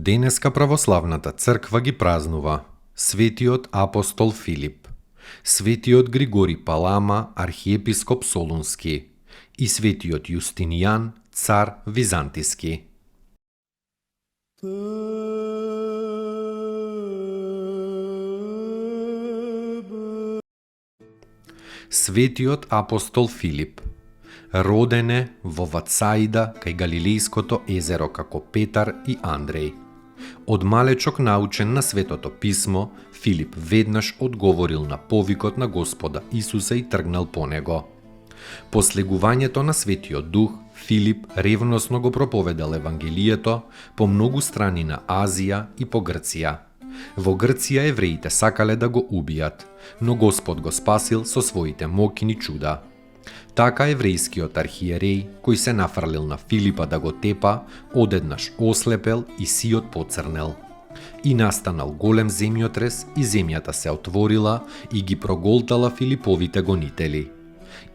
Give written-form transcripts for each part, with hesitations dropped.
Денеска православната црква ги празнува светиот апостол Филип, светиот Григори Палама, архиепископ Солунски и светиот Јустинијан, цар Византиски. Светиот апостол Филип роден е во Вацаида кај Галилејското езеро како Петар и Андреј. Од малечок научен на Светото писмо, Филип веднаш одговорил на повикот на Господа Исуса и тргнал по него. По слегувањето на Светиот Дух, Филип ревносно го проповедал Евангелието по многу страни на Азија и по Грција. Во Грција евреите сакале да го убијат, но Господ го спасил со своите моќни чуда. Така еврејскиот архиереј, кој се нафрлил на Филипа да го тепа, одеднаш ослепел и сиот поцрнел. И настанал голем земјотрес и земјата се отворила и ги проголтала Филиповите гонители.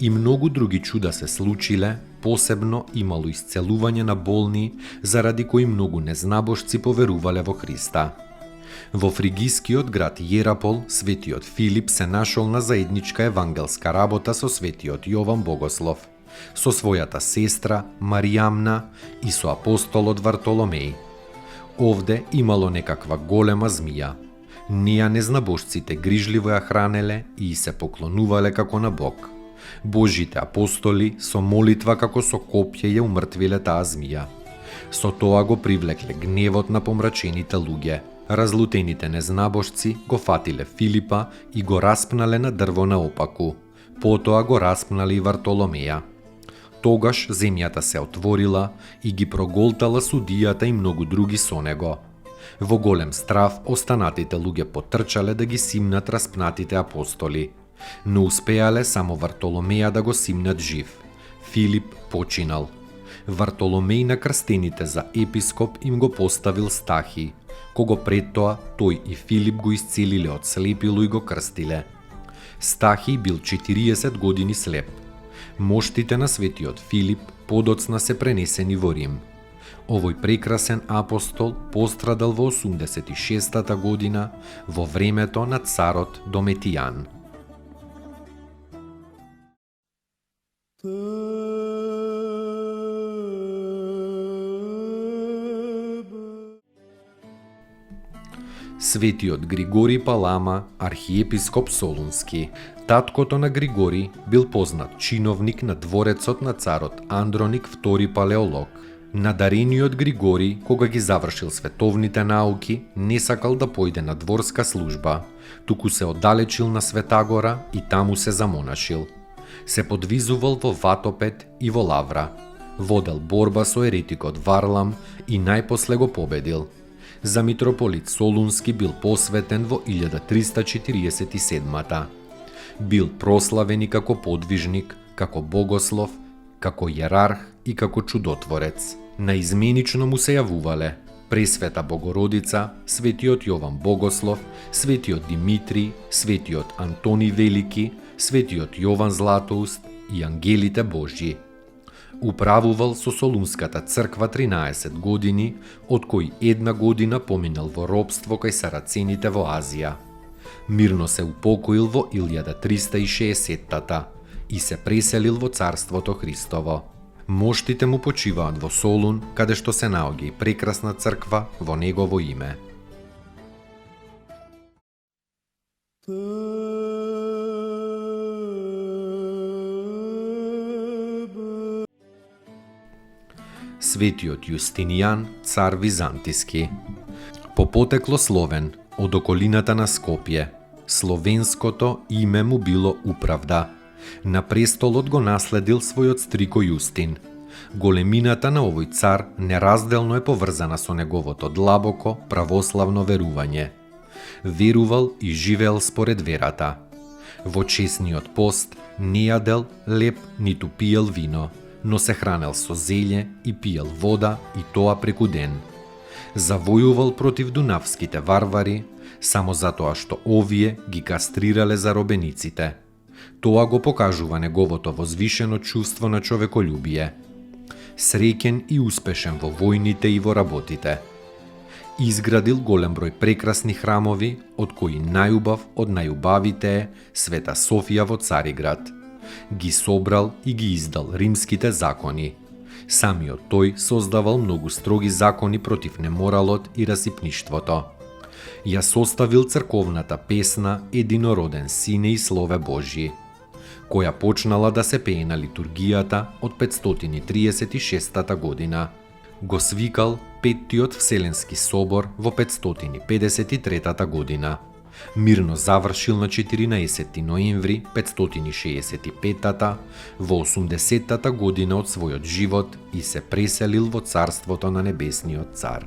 И многу други чуда се случиле, посебно имало исцелување на болни, заради кои многу незнабожци поверувале во Христа. Во фригискиот град Јерапол, светиот Филип се нашол на заедничка евангелска работа со светиот Јован Богослов, со својата сестра Маријамна и со апостолот Вартоломеј. Овде имало некаква голема змија. Неја незнабожците грижливо ја хранеле и се поклонувале како на Бог. Божите апостоли со молитва како со копје ја умртвиле таа змија. Со тоа го привлекле гневот на помрачените луѓе. Разлутените незнабожци го фатиле Филипа и го распнале на дрво наопаку. Потоа го распнале и Вартоломеја. Тогаш земјата се отворила и ги проголтала судијата и многу други со него. Во голем страв останатите луѓе потрчале да ги симнат распнатите апостоли, но успеале само Вартоломеја да го симнат жив. Филип починал. Вартоломеј на крстените за епископ им го поставил стахи, кого пред тоа тој и Филип го исцелиле од слепило и го крстиле. Стахи бил 40 години слеп. Моштите на светиот Филип подоцна се пренесени во Рим. Овој прекрасен апостол пострадал во 86-та година во времето на царот Дометијан. Светиот Григори Палама, архиепископ Солунски. Таткото на Григори бил познат чиновник на дворецот на царот Андроник II Палеолог. Надарениот Григори, кога ги завршил световните науки, не сакал да појде на дворска служба, туку се оддалечил на Светагора и таму се замонашил. Се подвизувал во Ватопед и во Лавра. Водел борба со еретикот Варлам и најпосле го победил. За митрополит Солунски бил посветен во 1347-та. Бил прославен и како подвижник, како богослов, како јерарх и како чудотворец. Наизменично му се јавувале Пресвета Богородица, светиот Јован Богослов, светиот Димитри, светиот Антони Велики, светиот Јован Златоуст и ангелите Божји. Управувал со Солунската црква 13 години, од кои една година поминал во робство кај сарацените во Азија. Мирно се упокоил во 1360-та и се преселил во Царството Христово. Моштите му почиваат во Солун, каде што се наоѓа и прекрасна црква во негово име. Светиот Јустинијан, цар Византиски. По потекло Словен, од околината на Скопје. Словенското име му било Управда. На престолот го наследил својот стрико Јустин. Големината на овој цар неразделно е поврзана со неговото длабоко православно верување. Верувал и живеел според верата. Во чесниот пост не јадел леп ниту пиел вино, но се хранел со зелје и пиел вода и тоа преку ден. Завојувал против дунавските варвари, само затоа што овие ги кастрирале заробениците. Тоа го покажува неговото возвишено чувство на човеколюбие. Среќен и успешен во војните и во работите. Изградил голем број прекрасни храмови, од кои најубав од најубавите е Света Софија во Цариград. Ги собрал и ги издал римските закони. Самиот тој создавал многу строги закони против неморалот и расипништвото. Ја составил црковната песна Единороден Сине и Слове Божји, која почнала да се пее на литургијата од 536 година. Го свикал Петтиот Вселенски собор во 553 година. Мирно завршил на 14 ноември 565 во 80 година од својот живот и се преселил во царството на небесниот цар.